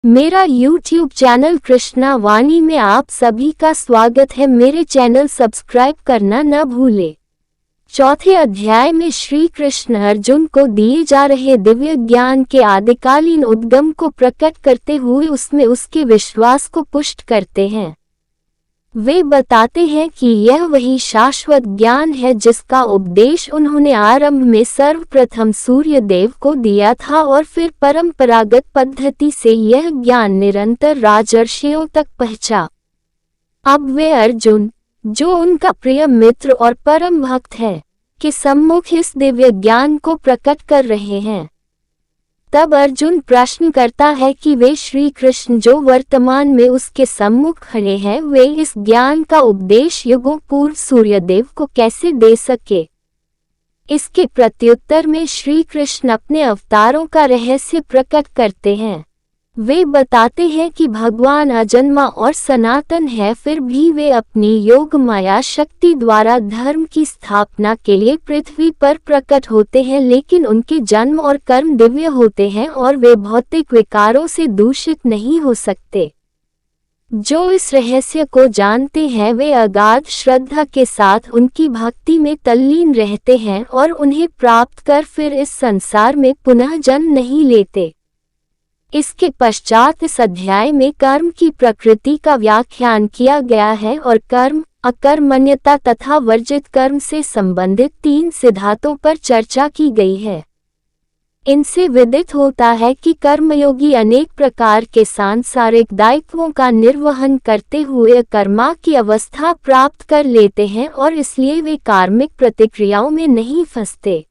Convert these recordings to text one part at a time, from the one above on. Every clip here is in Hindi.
मेरा YouTube चैनल कृष्णा वाणी में आप सभी का स्वागत है। मेरे चैनल सब्सक्राइब करना न भूले। चौथे अध्याय में श्री कृष्ण अर्जुन को दिए जा रहे दिव्य ज्ञान के आदिकालीन उद्गम को प्रकट करते हुए उसमें उसके विश्वास को पुष्ट करते हैं। वे बताते हैं कि यह वही शाश्वत ज्ञान है जिसका उपदेश उन्होंने आरंभ में सर्वप्रथम सूर्य देव को दिया था और फिर परंपरागत पद्धति से यह ज्ञान निरंतर राजर्षियों तक पहुंचा। अब वे अर्जुन, जो उनका प्रिय मित्र और परम भक्त है, के सम्मुख इस दिव्य ज्ञान को प्रकट कर रहे हैं। तब अर्जुन प्रश्न करता है कि वे श्री कृष्ण जो वर्तमान में उसके सम्मुख खड़े हैं, वे इस ज्ञान का उपदेश युगों पूर्व सूर्यदेव को कैसे दे सके। इसके प्रत्युत्तर में श्री कृष्ण अपने अवतारों का रहस्य प्रकट करते हैं। वे बताते हैं कि भगवान अजन्मा और सनातन है, फिर भी वे अपनी योग माया शक्ति द्वारा धर्म की स्थापना के लिए पृथ्वी पर प्रकट होते हैं, लेकिन उनके जन्म और कर्म दिव्य होते हैं और वे भौतिक विकारों से दूषित नहीं हो सकते। जो इस रहस्य को जानते हैं वे अगाध श्रद्धा के साथ उनकी भक्ति में तल्लीन रहते हैं और उन्हें प्राप्त कर फिर इस संसार में पुनः जन्म नहीं लेते। इसके पश्चात इस अध्याय में कर्म की प्रकृति का व्याख्यान किया गया है और कर्म, अकर्मण्यता तथा वर्जित कर्म से संबंधित 3 सिद्धांतों पर चर्चा की गई है। इनसे विदित होता है कि कर्मयोगी अनेक प्रकार के सांसारिक दायित्वों का निर्वहन करते हुए कर्मा की अवस्था प्राप्त कर लेते हैं और इसलिए वे कार्मिक प्रतिक्रियाओं में नहीं फंसते।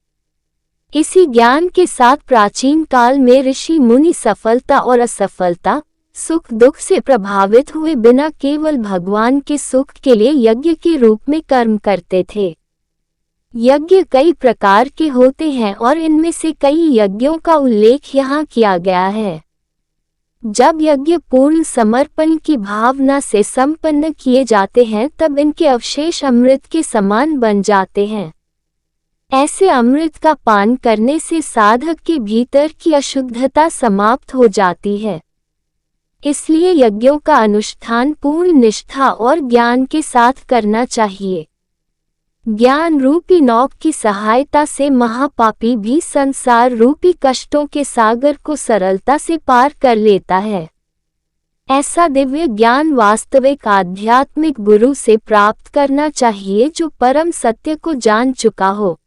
इसी ज्ञान के साथ प्राचीन काल में ऋषि मुनि सफलता और असफलता, सुख दुख से प्रभावित हुए बिना केवल भगवान के सुख के लिए यज्ञ के रूप में कर्म करते थे। यज्ञ कई प्रकार के होते हैं और इनमें से कई यज्ञों का उल्लेख यहाँ किया गया है। जब यज्ञ पूर्ण समर्पण की भावना से संपन्न किए जाते हैं तब इनके अवशेष अमृत के समान बन जाते हैं। ऐसे अमृत का पान करने से साधक के भीतर की अशुद्धता समाप्त हो जाती है। इसलिए यज्ञों का अनुष्ठान पूर्ण निष्ठा और ज्ञान के साथ करना चाहिए। ज्ञान रूपी नौक की सहायता से महापापी भी संसार रूपी कष्टों के सागर को सरलता से पार कर लेता है। ऐसा दिव्य ज्ञान वास्तविक आध्यात्मिक गुरु से प्राप्त करना चाहिए जो परम सत्य को जान चुका हो।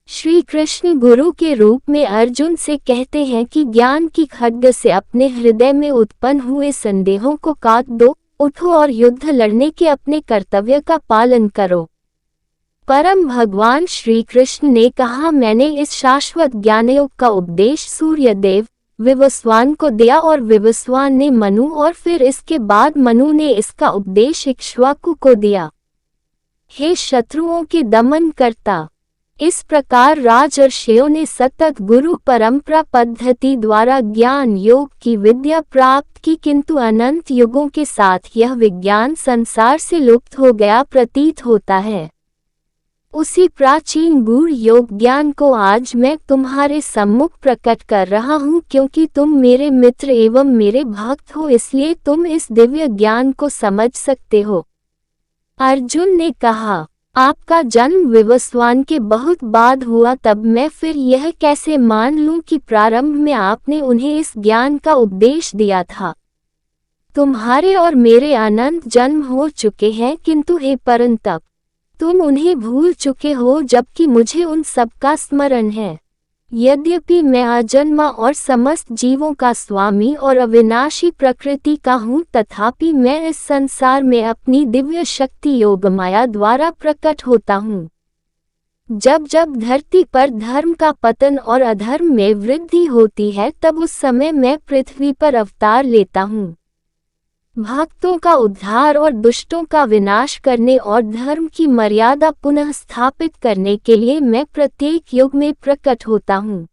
श्री कृष्ण गुरु के रूप में अर्जुन से कहते हैं कि ज्ञान की खड्ग से अपने हृदय में उत्पन्न हुए संदेहों को काट दो, उठो और युद्ध लड़ने के अपने कर्तव्य का पालन करो। परम भगवान श्री कृष्ण ने कहा, मैंने इस शाश्वत ज्ञानयोग का उपदेश सूर्यदेव विवस्वान को दिया और विवस्वान ने मनु और फिर इसके बाद मनु ने इसका उपदेश इक्ष्वाकु को दिया। हे शत्रुओं के दमन करता, इस प्रकार राजर्षियों ने सतत गुरु परंपरा पद्धति द्वारा ज्ञान योग की विद्या प्राप्त की, किंतु अनंत युगों के साथ यह विज्ञान संसार से लुप्त हो गया प्रतीत होता है। उसी प्राचीन गूढ़ योग ज्ञान को आज मैं तुम्हारे सम्मुख प्रकट कर रहा हूँ, क्योंकि तुम मेरे मित्र एवं मेरे भक्त हो, इसलिए तुम इस दिव्य ज्ञान को समझ सकते हो। अर्जुन ने कहा, आपका जन्म विवस्वान के बहुत बाद हुआ, तब मैं फिर यह कैसे मान लूं कि प्रारंभ में आपने उन्हें इस ज्ञान का उपदेश दिया था। तुम्हारे और मेरे अनंत जन्म हो चुके हैं, किंतु हे परंतप, तुम उन्हें भूल चुके हो जबकि मुझे उन सब का स्मरण है। यद्यपि मैं अजन्मा और समस्त जीवों का स्वामी और अविनाशी प्रकृति का हूँ, तथापि मैं इस संसार में अपनी दिव्य शक्ति योग माया द्वारा प्रकट होता हूँ। जब जब धरती पर धर्म का पतन और अधर्म में वृद्धि होती है, तब उस समय मैं पृथ्वी पर अवतार लेता हूँ। भक्तों का उद्धार और दुष्टों का विनाश करने और धर्म की मर्यादा पुनः स्थापित करने के लिए मैं प्रत्येक युग में प्रकट होता हूँ।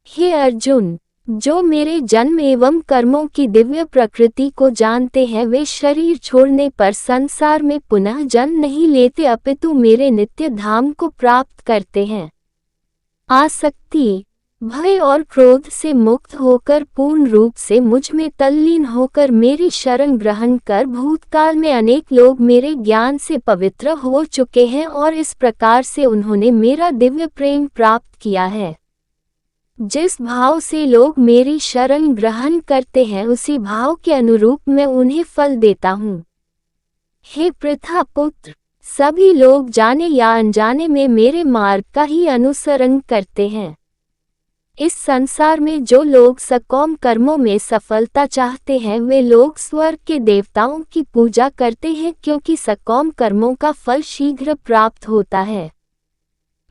हे अर्जुन, जो मेरे जन्म एवं कर्मों की दिव्य प्रकृति को जानते हैं, वे शरीर छोड़ने पर संसार में पुनः जन्म नहीं लेते, अपितु मेरे नित्य धाम को प्राप्त करते हैं। आसक्ति, भय और क्रोध से मुक्त होकर पूर्ण रूप से मुझ में तल्लीन होकर मेरी शरण ग्रहण कर भूतकाल में अनेक लोग मेरे ज्ञान से पवित्र हो चुके हैं और इस प्रकार से उन्होंने मेरा दिव्य प्रेम प्राप्त किया है। जिस भाव से लोग मेरी शरण ग्रहण करते हैं उसी भाव के अनुरूप मैं उन्हें फल देता हूँ। हे पृथा पुत्र, सभी लोग जाने या अनजाने में मेरे मार्ग का ही अनुसरण करते हैं। इस संसार में जो लोग सकाम कर्मों में सफलता चाहते हैं वे लोग स्वर्ग के देवताओं की पूजा करते हैं क्योंकि सकाम कर्मों का फल शीघ्र प्राप्त होता है।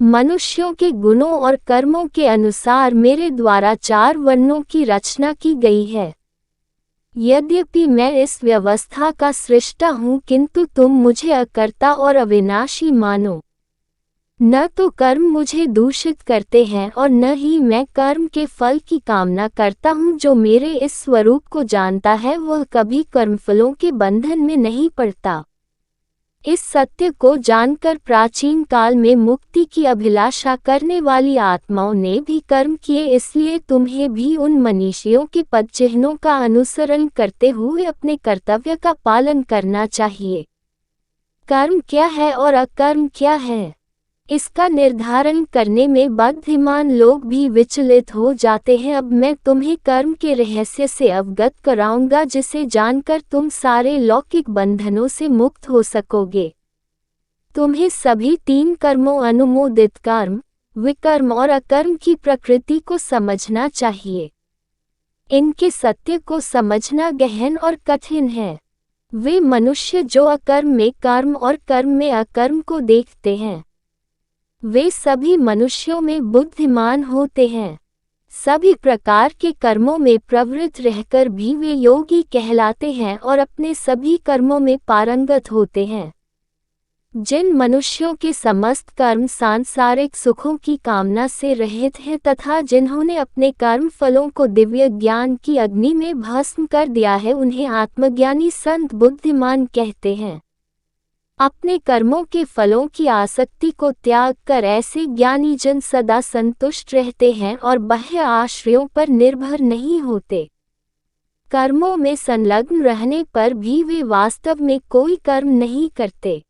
मनुष्यों के गुणों और कर्मों के अनुसार मेरे द्वारा 4 वर्णों की रचना की गई है। यद्यपि मैं इस व्यवस्था का सृष्टा हूँ किंतु तुम मुझे अकर्ता और अविनाशी मानो। न तो कर्म मुझे दूषित करते हैं और न ही मैं कर्म के फल की कामना करता हूँ। जो मेरे इस स्वरूप को जानता है वह कभी कर्मफलों के बंधन में नहीं पड़ता। इस सत्य को जानकर प्राचीन काल में मुक्ति की अभिलाषा करने वाली आत्माओं ने भी कर्म किए, इसलिए तुम्हें भी उन मनीषियों के पद चिन्हों का अनुसरण करते हुए अपने कर्तव्य का पालन करना चाहिए। कर्म क्या है और अकर्म क्या है, इसका निर्धारण करने में बुद्धिमान लोग भी विचलित हो जाते हैं। अब मैं तुम्हें कर्म के रहस्य से अवगत कराऊंगा जिसे जानकर तुम सारे लौकिक बंधनों से मुक्त हो सकोगे। तुम्हें सभी 3 कर्मों अनुमोदित कर्म, विकर्म और अकर्म की प्रकृति को समझना चाहिए। इनके सत्य को समझना गहन और कठिन है। वे मनुष्य जो अकर्म में कर्म और कर्म में अकर्म को देखते हैं वे सभी मनुष्यों में बुद्धिमान होते हैं। सभी प्रकार के कर्मों में प्रवृत्त रहकर भी वे योगी कहलाते हैं और अपने सभी कर्मों में पारंगत होते हैं। जिन मनुष्यों के समस्त कर्म सांसारिक सुखों की कामना से रहित हैं तथा जिन्होंने अपने कर्म फलों को दिव्य ज्ञान की अग्नि में भस्म कर दिया है उन्हें आत्मज्ञानी संत बुद्धिमान कहते हैं। अपने कर्मों के फलों की आसक्ति को त्याग कर ऐसे ज्ञानी जन सदा संतुष्ट रहते हैं और बाह्य आश्रयों पर निर्भर नहीं होते। कर्मों में संलग्न रहने पर भी वे वास्तव में कोई कर्म नहीं करते।